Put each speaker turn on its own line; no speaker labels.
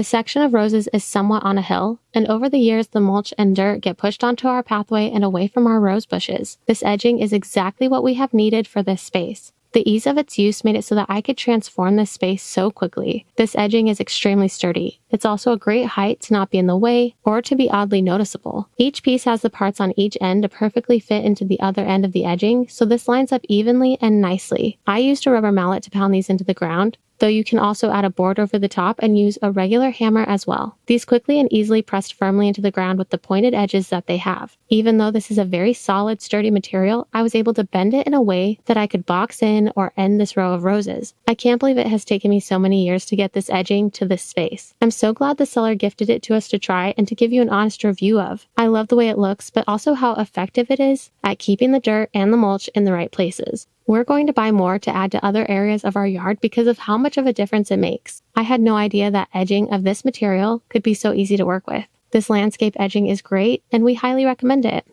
This section of roses is somewhat on a hill, and over the years the mulch and dirt get pushed onto our pathway and away from our rose bushes. This edging is exactly what we have needed for this space. The ease of its use made it so that I could transform this space so quickly. This edging is extremely sturdy. It's also a great height to not be in the way or to be oddly noticeable. Each piece has the parts on each end to perfectly fit into the other end of the edging, so this lines up evenly and nicely. I used a rubber mallet to pound these into the ground, though you can also add a board over the top and use a regular hammer as well. These quickly and easily pressed firmly into the ground with the pointed edges that they have. Even though this is a very solid, sturdy material, I was able to bend it in a way that I could box in or end this row of roses. I can't believe it has taken me so many years to get this edging to this space. I'm so glad the seller gifted it to us to try and to give you an honest review of. I love the way it looks, but also how effective it is at keeping the dirt and the mulch in the right places. We're going to buy more to add to other areas of our yard because of how much of a difference it makes. I had no idea that edging of this material could be so easy to work with. This landscape edging is great, and we highly recommend it.